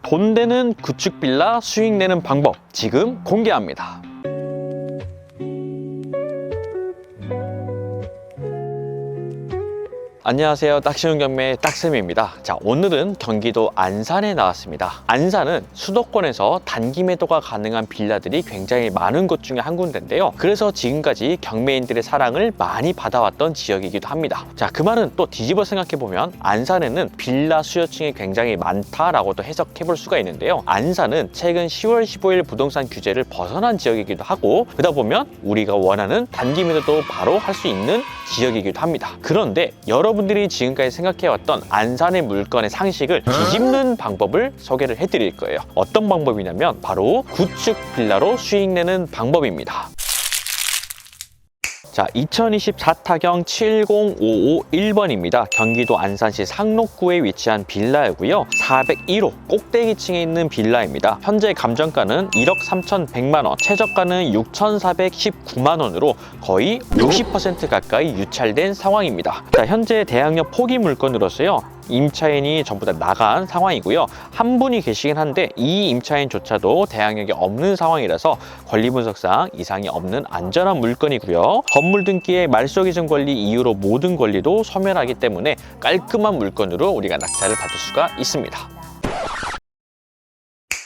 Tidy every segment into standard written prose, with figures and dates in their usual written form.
돈 되는 구축 빌라 수익 내는 방법 지금 공개합니다. 안녕하세요. 딱 쉬운 경매의 딱쌤입니다. 자, 오늘은 경기도 안산에 나왔습니다. 안산은 수도권에서 단기 매도가 가능한 빌라들이 굉장히 많은 곳 중에 한 군데인데요. 그래서 지금까지 경매인들의 사랑을 많이 받아왔던 지역이기도 합니다. 자, 그 말은 또 뒤집어 생각해보면 안산에는 빌라 수요층이 굉장히 많다라고도 해석해 볼 수가 있는데요. 안산은 최근 10월 15일 부동산 규제를 벗어난 지역이기도 하고, 그러다 보면 우리가 원하는 단기 매도도 바로 할 수 있는 지역이기도 합니다. 그런데 여러분들이 지금까지 생각해왔던 안산의 물건의 상식을 뒤집는 방법을 소개를 해드릴 거예요. 어떤 방법이냐면 바로 구축 빌라로 수익 내는 방법입니다. 자, 2024 타경 70551번입니다. 경기도 안산시 상록구에 위치한 빌라이고요. 401호 꼭대기층에 있는 빌라입니다. 현재 감정가는 1억 3,100만 원, 최저가는 6,419만 원으로 거의 60% 가까이 유찰된 상황입니다. 자, 현재 대항력 포기 물건으로서요. 임차인이 전부 다 나간 상황이고요. 한 분이 계시긴 한데 이 임차인조차도 대항력이 없는 상황이라서 권리 분석상 이상이 없는 안전한 물건이고요. 건물 등기의 말소 기준 권리 이후로 모든 권리도 소멸하기 때문에 깔끔한 물건으로 우리가 낙찰을 받을 수가 있습니다.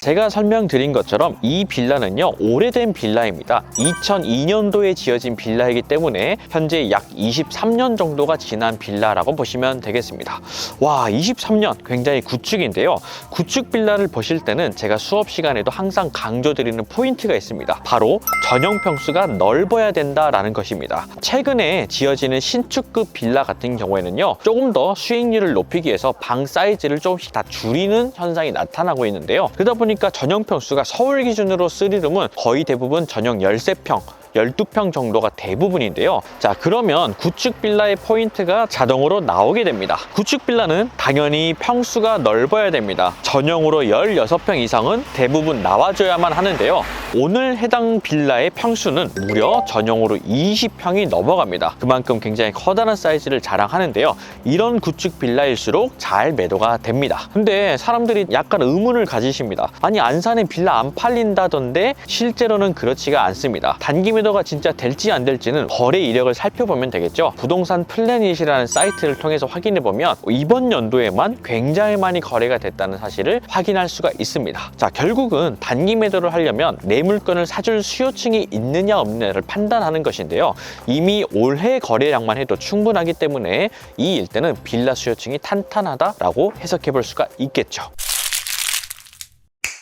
제가 설명드린 것처럼 이 빌라는요, 오래된 빌라입니다. 2002년도에 지어진 빌라이기 때문에 현재 약 23년 정도가 지난 빌라라고 보시면 되겠습니다. 와, 23년 굉장히 구축인데요. 구축 빌라를 보실 때는 제가 수업 시간에도 항상 강조드리는 포인트가 있습니다. 바로 전용 평수가 넓어야 된다라는 것입니다. 최근에 지어지는 신축급 빌라 같은 경우에는요, 조금 더 수익률을 높이기 위해서 방 사이즈를 조금씩 다 줄이는 현상이 나타나고 있는데요. 그러다 보니까 전용 평수가 서울 기준으로 3룸은 거의 대부분 전용 13평, 12평 정도가 대부분인데요. 자, 그러면 구축 빌라의 포인트가 자동으로 나오게 됩니다. 구축 빌라는 당연히 평수가 넓어야 됩니다. 전용으로 16평 이상은 대부분 나와줘야만 하는데요. 오늘 해당 빌라의 평수는 무려 전용으로 20평이 넘어갑니다. 그만큼 굉장히 커다란 사이즈를 자랑하는데요. 이런 구축 빌라일수록 잘 매도가 됩니다. 근데 사람들이 약간 의문을 가지십니다. 아니, 안산에 빌라 안 팔린다던데 실제로는 그렇지가 않습니다. 단기 매도가 진짜 될지 안 될지는 거래 이력을 살펴보면 되겠죠. 부동산 플래닛이라는 사이트를 통해서 확인해보면 이번 연도에만 굉장히 많이 거래가 됐다는 사실을 확인할 수가 있습니다. 자, 결국은 단기 매도를 하려면 내 물건을 사줄 수요층이 있느냐 없느냐를 판단하는 것인데요. 이미 올해 거래량만 해도 충분하기 때문에 이 일대는 빌라 수요층이 탄탄하다라고 해석해 볼 수가 있겠죠.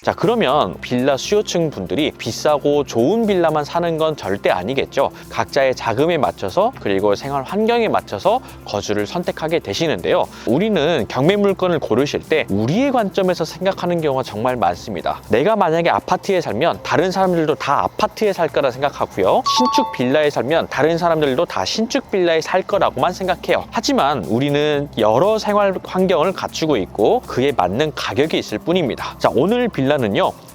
자, 그러면 빌라 수요층 분들이 비싸고 좋은 빌라만 사는 건 절대 아니겠죠. 각자의 자금에 맞춰서 그리고 생활 환경에 맞춰서 거주를 선택하게 되시는데요. 우리는 경매 물건을 고르실 때 우리의 관점에서 생각하는 경우가 정말 많습니다. 내가 만약에 아파트에 살면 다른 사람들도 다 아파트에 살 거라 생각하고요. 신축 빌라에 살면 다른 사람들도 다 신축 빌라에 살 거라고만 생각해요. 하지만 우리는 여러 생활 환경을 갖추고 있고 그에 맞는 가격이 있을 뿐입니다. 자, 오늘 빌라는요,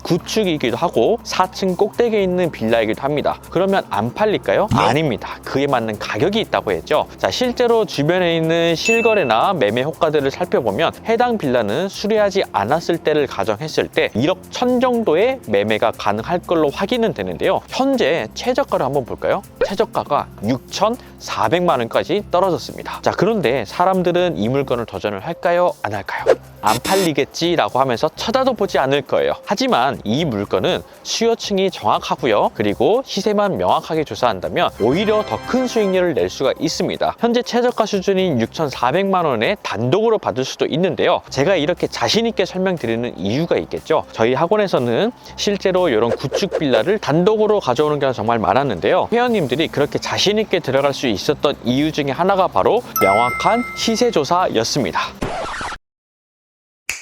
구축이기도 하고 4층 꼭대기에 있는 빌라이기도 합니다. 그러면 안 팔릴까요? 아닙니다. 그에 맞는 가격이 있다고 했죠. 자, 실제로 주변에 있는 실거래나 매매 호가들을 살펴보면 해당 빌라는 수리하지 않았을 때를 가정했을 때 1억 1천 정도의 매매가 가능할 걸로 확인은 되는데요. 현재 최저가를 한번 볼까요? 최저가가 6,400만 원까지 떨어졌습니다. 자, 그런데 사람들은 이 물건을 도전을 할까요? 안 할까요? 안 팔리겠지라고 하면서 쳐다도 보지 않을 거예요. 하지만 이 물건은 수요층이 정확하고요. 그리고 시세만 명확하게 조사한다면 오히려 더 큰 수익률을 낼 수가 있습니다. 현재 최저가 수준인 6,400만 원에 단독으로 받을 수도 있는데요. 제가 이렇게 자신 있게 설명드리는 이유가 있겠죠. 저희 학원에서는 실제로 이런 구축 빌라를 단독으로 가져오는 경우가 정말 많았는데요. 회원님들이 그렇게 자신 있게 들어갈 수 있었던 이유 중에 하나가 바로 명확한 시세 조사였습니다.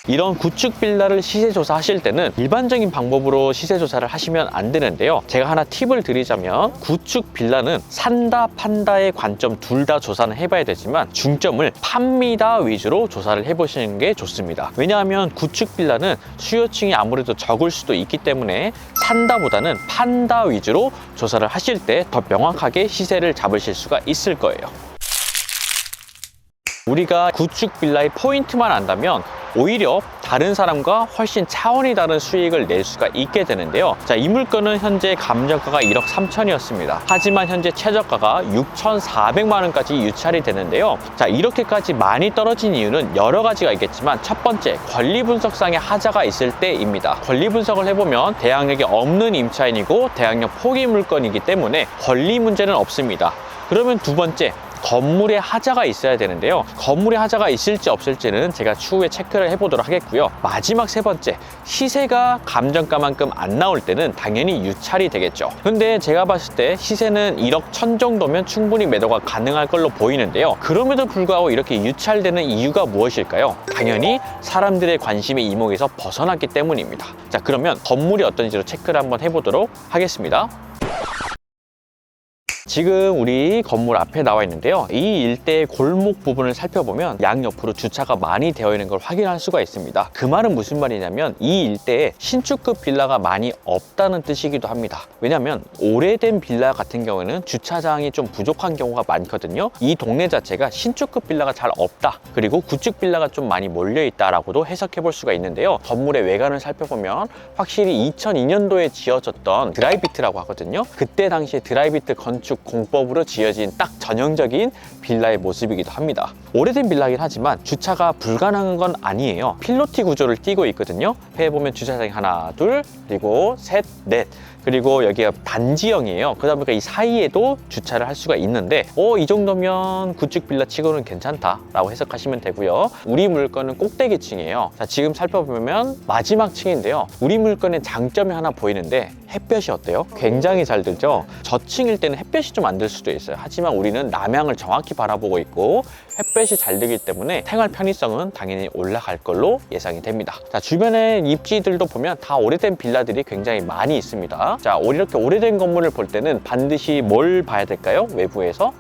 이런 구축 빌라를 시세 조사하실 때는 일반적인 방법으로 시세 조사를 하시면 안 되는데요. 제가 하나 팁을 드리자면 구축 빌라는 산다 판다의 관점 둘 다 조사는 해봐야 되지만 중점을 팝니다 위주로 조사를 해보시는 게 좋습니다. 왜냐하면 구축 빌라는 수요층이 아무래도 적을 수도 있기 때문에 산다보다는 판다 위주로 조사를 하실 때 더 명확하게 시세를 잡으실 수가 있을 거예요. 우리가 구축 빌라의 포인트만 안다면 오히려 다른 사람과 훨씬 차원이 다른 수익을 낼 수가 있게 되는데요. 자, 이 물건은 현재 감정가가 1억 3천이었습니다. 하지만 현재 최저가가 6,400만 원까지 유찰이 되는데요. 자, 이렇게까지 많이 떨어진 이유는 여러 가지가 있겠지만 첫 번째, 권리 분석상의 하자가 있을 때입니다. 권리 분석을 해보면 대항력이 없는 임차인이고 대항력 포기 물건이기 때문에 권리 문제는 없습니다. 그러면 두 번째, 건물에 하자가 있어야 되는데요. 건물에 하자가 있을지 없을지는 제가 추후에 체크를 해보도록 하겠고요. 마지막 세 번째, 시세가 감정가만큼 안 나올 때는 당연히 유찰이 되겠죠. 근데 제가 봤을 때 시세는 1억 1천 정도면 충분히 매도가 가능할 걸로 보이는데요. 그럼에도 불구하고 이렇게 유찰되는 이유가 무엇일까요? 당연히 사람들의 관심의 이목에서 벗어났기 때문입니다. 자, 그러면 건물이 어떤지로 체크를 한번 해보도록 하겠습니다. 지금 우리 건물 앞에 나와 있는데요. 이 일대의 골목 부분을 살펴보면 양옆으로 주차가 많이 되어 있는 걸 확인할 수가 있습니다. 그 말은 무슨 말이냐면 이 일대에 신축급 빌라가 많이 없다는 뜻이기도 합니다. 왜냐하면 오래된 빌라 같은 경우에는 주차장이 좀 부족한 경우가 많거든요. 이 동네 자체가 신축급 빌라가 잘 없다, 그리고 구축 빌라가 좀 많이 몰려 있다라고도 해석해 볼 수가 있는데요. 건물의 외관을 살펴보면 확실히 2002년도에 지어졌던 드라이비트라고 하거든요. 그때 당시에 드라이비트 건축 공법으로 지어진 딱 전형적인 빌라의 모습이기도 합니다. 오래된 빌라긴 하지만 주차가 불가능한 건 아니에요. 필로티 구조를 띠고 있거든요. 해보면 주차장이 하나, 둘, 그리고 셋, 넷, 그리고 여기가 단지형이에요. 그러다 보니까 이 사이에도 주차를 할 수가 있는데 이 정도면 구축 빌라 치고는 괜찮다라고 해석하시면 되고요. 우리 물건은 꼭대기층이에요. 자, 지금 살펴보면 마지막 층인데요. 우리 물건의 장점이 하나 보이는데 햇볕이 어때요? 굉장히 잘 들죠? 저층일 때는 햇볕이 좀 안 들 수도 있어요. 하지만 우리는 남향을 정확히 바라보고 있고 햇볕이 잘 들기 때문에 생활 편의성은 당연히 올라갈 걸로 예상이 됩니다. 자, 주변에 입지들도 보면 다 오래된 빌라들이 굉장히 많이 있습니다. 자, 이렇게 오래된 건물을 볼 때는 반드시 뭘 봐야 될까요? 외부에서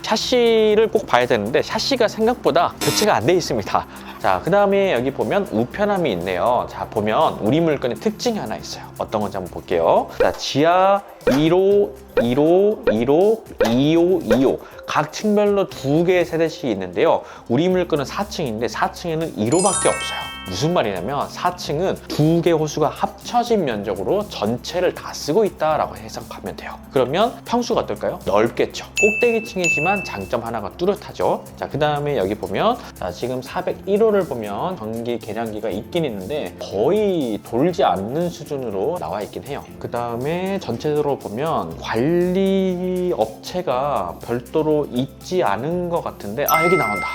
샤시를 꼭 봐야 되는데 샤시가 생각보다 교체가 안 돼 있습니다. 자, 그 다음에 여기 보면 우편함이 있네요. 자, 보면 우리 물건의 특징이 하나 있어요. 어떤 건지 한번 볼게요. 자, 지하 1호, 1호, 1호, 2호, 2호 각 층별로 2개의 세대씩이 있는데요. 우리 물건은 4층인데 4층에는 1호밖에 없어요. 무슨 말이냐면 4층은 2개 호수가 합쳐진 면적으로 전체를 다 쓰고 있다라고 해석하면 돼요. 그러면 평수가 어떨까요? 넓겠죠. 꼭대기층이지만 장점 하나가 뚜렷하죠. 자, 그 다음에 여기 보면 자, 지금 401호를 보면 전기 계량기가 있긴 있는데 거의 돌지 않는 수준으로 나와 있긴 해요. 그 다음에 전체적으로 보면 관리 업체가 별도로 있지 않은 것 같은데 여기 나온다.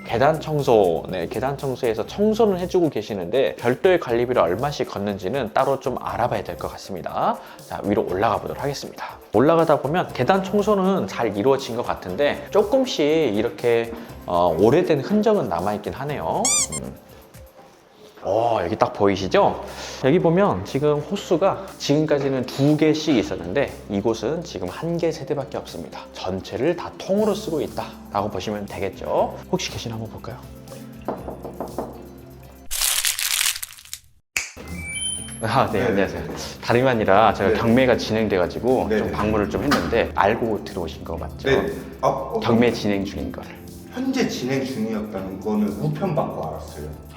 계단 청소, 계단 청소에서 청소는 해주고 계시는데 별도의 관리비를 얼마씩 걷는지는 따로 좀 알아봐야 될 것 같습니다. 자, 위로 올라가 보도록 하겠습니다. 올라가다 보면 계단 청소는 잘 이루어진 것 같은데 조금씩 이렇게 오래된 흔적은 남아있긴 하네요. 여기 딱 보이시죠? 여기 보면 지금 호수가 지금까지는 2개씩 있었는데 이곳은 지금 1개 세대밖에 없습니다. 전체를 다 통으로 쓰고 있다 라고 보시면 되겠죠. 혹시 계시나 한번 볼까요? 네, 안녕하세요. 다름이 아니라 제가 경매가 진행돼가지고 좀 방문을 좀 했는데 알고 들어오신 거 맞죠? 네. 경매 진행 중인 거를. 현재 진행 중이었다는 거는 우편 받고 알았어요.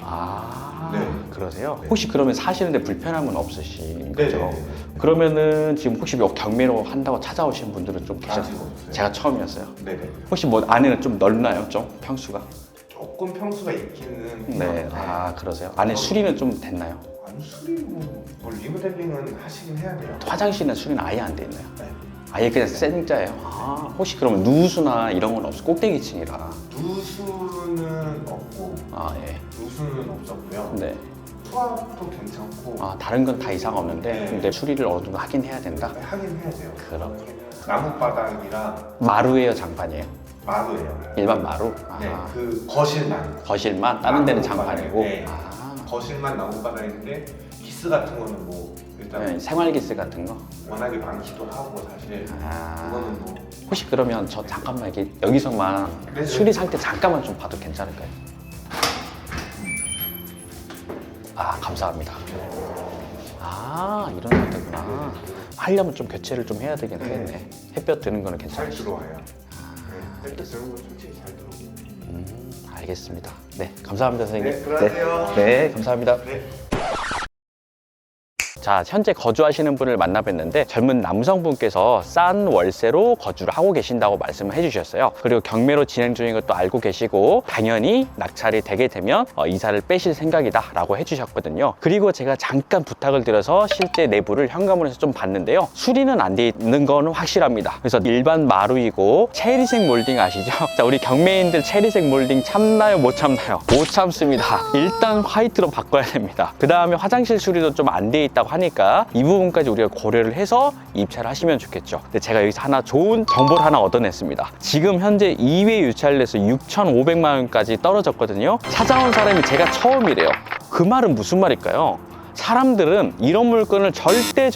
네. 그러세요? 네. 혹시 그러면 사시는데 불편함은 없으신 거죠? 네. 그러면은 지금 혹시 경매로 한다고 찾아오신 분들은 좀 계셨어요? 아직 없어요. 제가 처음이었어요. 네네. 혹시 뭐 안에는 좀 넓나요? 좀 평수가? 조금 평수가 있기는 네. 해요. 그러세요? 안에 수리는 좀 됐나요? 아니 수리는 리모델링은 하시긴 해야 돼요. 화장실이나 수리는 아예 안 돼 있나요? 네. 아예 그냥 생자예요? 혹시 그러면 누수나 이런 건 없어? 꼭대기층이라. 누수는 없고 예. 누수는 없었고요. 네. 수압도 괜찮고 다른 건 다 이상 없는데 네. 근데 수리를 어느 정도 하긴 해야 된다? 하긴 해야 돼요. 그렇군요. 나무 바닥이랑 마루예요, 장판이에요? 마루예요. 일반 마루? 네, 그 거실만. 거실만? 다른 데는 나무 장판이고? 바닥에, 네. 거실만 나무 바닥인데 기스 같은 거는 뭐 일단 네, 생활기스 같은 거? 워낙에 많기도 하고 사실 그거는 뭐 혹시 그러면 저 잠깐만 여기서만 네, 수리 상태 잠깐만 좀 봐도 괜찮을까요? 감사합니다. 이런 상태구나. 하려면 좀 교체를 좀 해야 되긴 하겠네. 햇볕 드는 거는 잘 괜찮으시죠? 들어와요. 햇볕 드는 건 솔직히 잘 들어오고 알겠습니다. 네, 감사합니다, 선생님. 네, 들어가세요. 네, 감사합니다. 네. 자, 현재 거주하시는 분을 만나뵀는데 젊은 남성분께서 싼 월세로 거주를 하고 계신다고 말씀을 해주셨어요. 그리고 경매로 진행 중인 것도 알고 계시고 당연히 낙찰이 되게 되면 이사를 빼실 생각이다 라고 해주셨거든요. 그리고 제가 잠깐 부탁을 드려서 실제 내부를 현관문에서 좀 봤는데요. 수리는 안 돼 있는 거는 확실합니다. 그래서 일반 마루이고 체리색 몰딩 아시죠? 자, 우리 경매인들 체리색 몰딩 참나요, 못 참나요? 못 참습니다. 일단 화이트로 바꿔야 됩니다. 그 다음에 화장실 수리도 좀 안 돼 있다고 하니까 이 부분까지 우리가 고려를 해서 입찰을 하시면 좋겠죠. 근데 제가 여기서 하나 좋은 정보를 하나 얻어냈습니다. 지금 현재 2회 유찰을 해서 6,500만 원까지 떨어졌거든요. 찾아온 사람이 제가 처음이래요. 그 말은 무슨 말일까요? 사람들은 이런 물건을 절대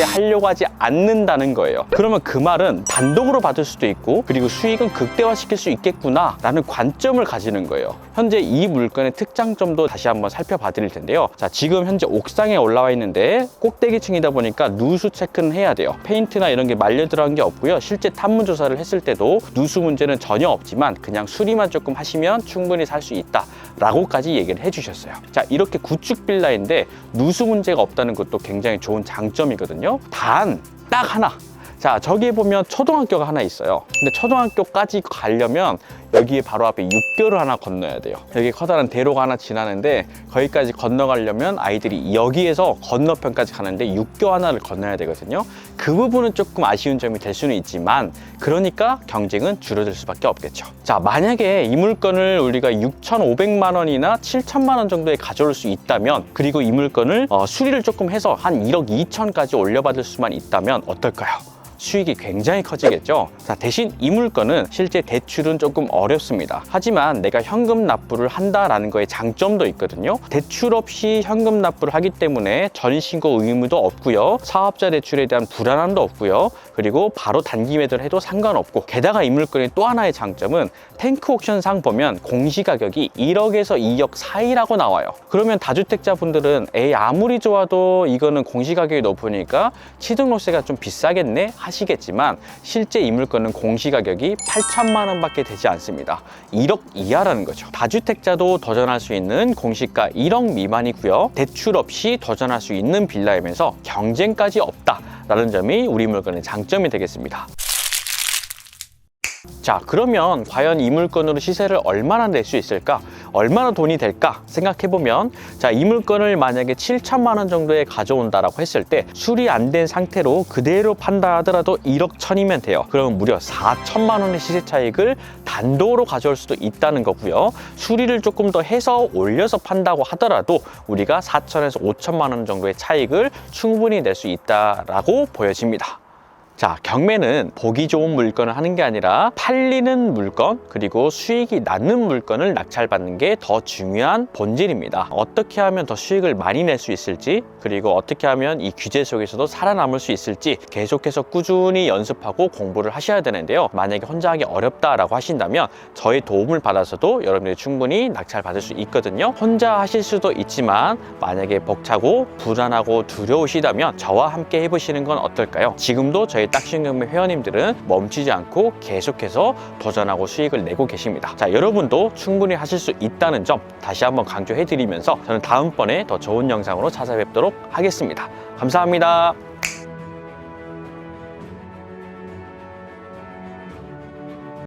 하려고 하지 않는다는 거예요. 그러면 그 말은 단독으로 받을 수도 있고 그리고 수익은 극대화시킬 수 있겠구나 라는 관점을 가지는 거예요. 현재 이 물건의 특장점도 다시 한번 살펴봐 드릴 텐데요. 자, 지금 현재 옥상에 올라와 있는데 꼭대기층이다 보니까 누수 체크는 해야 돼요. 페인트나 이런 게 말려 들어간 게 없고요. 실제 탐문 조사를 했을 때도 누수 문제는 전혀 없지만 그냥 수리만 조금 하시면 충분히 살 수 있다 라고까지 얘기를 해주셨어요. 자, 이렇게 구축 빌라인데 누수 문제가 없다는 것도 굉장히 좋은 장점이거든요. 단, 딱 하나. 자, 저기에 보면 초등학교가 하나 있어요. 근데 초등학교까지 가려면 여기에 바로 앞에 육교를 하나 건너야 돼요. 여기 커다란 대로가 하나 지나는데 거기까지 건너가려면 아이들이 여기에서 건너편까지 가는데 육교 하나를 건너야 되거든요. 그 부분은 조금 아쉬운 점이 될 수는 있지만 그러니까 경쟁은 줄어들 수밖에 없겠죠. 자, 만약에 이 물건을 우리가 6,500만 원이나 7,000만 원 정도에 가져올 수 있다면 그리고 이 물건을 수리를 조금 해서 한 1억 2천까지 올려받을 수만 있다면 어떨까요? 수익이 굉장히 커지겠죠. 자, 대신 이 물건은 실제 대출은 조금 어렵습니다. 하지만 내가 현금 납부를 한다라는 거에 장점도 있거든요. 대출 없이 현금 납부를 하기 때문에 전신고 의무도 없고요. 사업자 대출에 대한 불안함도 없고요. 그리고 바로 단기 매도를 해도 상관없고 게다가 이 물건의 또 하나의 장점은 탱크 옥션상 보면 공시가격이 1억에서 2억 사이라고 나와요. 그러면 다주택자분들은 에이 아무리 좋아도 이거는 공시가격이 높으니까 취등록세가 좀 비싸겠네 하시겠지만 실제 이 물건은 공시가격이 8천만 원밖에 되지 않습니다. 1억 이하라는 거죠. 다주택자도 도전할 수 있는 공시가 1억 미만이고요. 대출 없이 도전할 수 있는 빌라이면서 경쟁까지 없다라는 점이 우리 물건의 장점이 되겠습니다. 자, 그러면 과연 이 물건으로 시세를 얼마나 낼 수 있을까? 얼마나 돈이 될까? 생각해보면 자, 이 물건을 만약에 7천만 원 정도에 가져온다라고 했을 때 수리 안 된 상태로 그대로 판다 하더라도 1억 천이면 돼요. 그러면 무려 4천만 원의 시세 차익을 단독으로 가져올 수도 있다는 거고요. 수리를 조금 더 해서 올려서 판다고 하더라도 우리가 4천에서 5천만 원 정도의 차익을 충분히 낼 수 있다라고 보여집니다. 자, 경매는 보기 좋은 물건을 하는 게 아니라 팔리는 물건 그리고 수익이 나는 물건을 낙찰받는 게 더 중요한 본질입니다. 어떻게 하면 더 수익을 많이 낼 수 있을지 그리고 어떻게 하면 이 규제 속에서도 살아남을 수 있을지 계속해서 꾸준히 연습하고 공부를 하셔야 되는데요. 만약에 혼자 하기 어렵다라고 하신다면 저의 도움을 받아서도 여러분들이 충분히 낙찰받을 수 있거든요. 혼자 하실 수도 있지만 만약에 벅차고 불안하고 두려우시다면 저와 함께 해보시는 건 어떨까요? 지금도 저희 딱신경매 회원님들은 멈추지 않고 계속해서 도전하고 수익을 내고 계십니다. 자, 여러분도 충분히 하실 수 있다는 점 다시 한번 강조해 드리면서 저는 다음번에 더 좋은 영상으로 찾아뵙도록 하겠습니다. 감사합니다.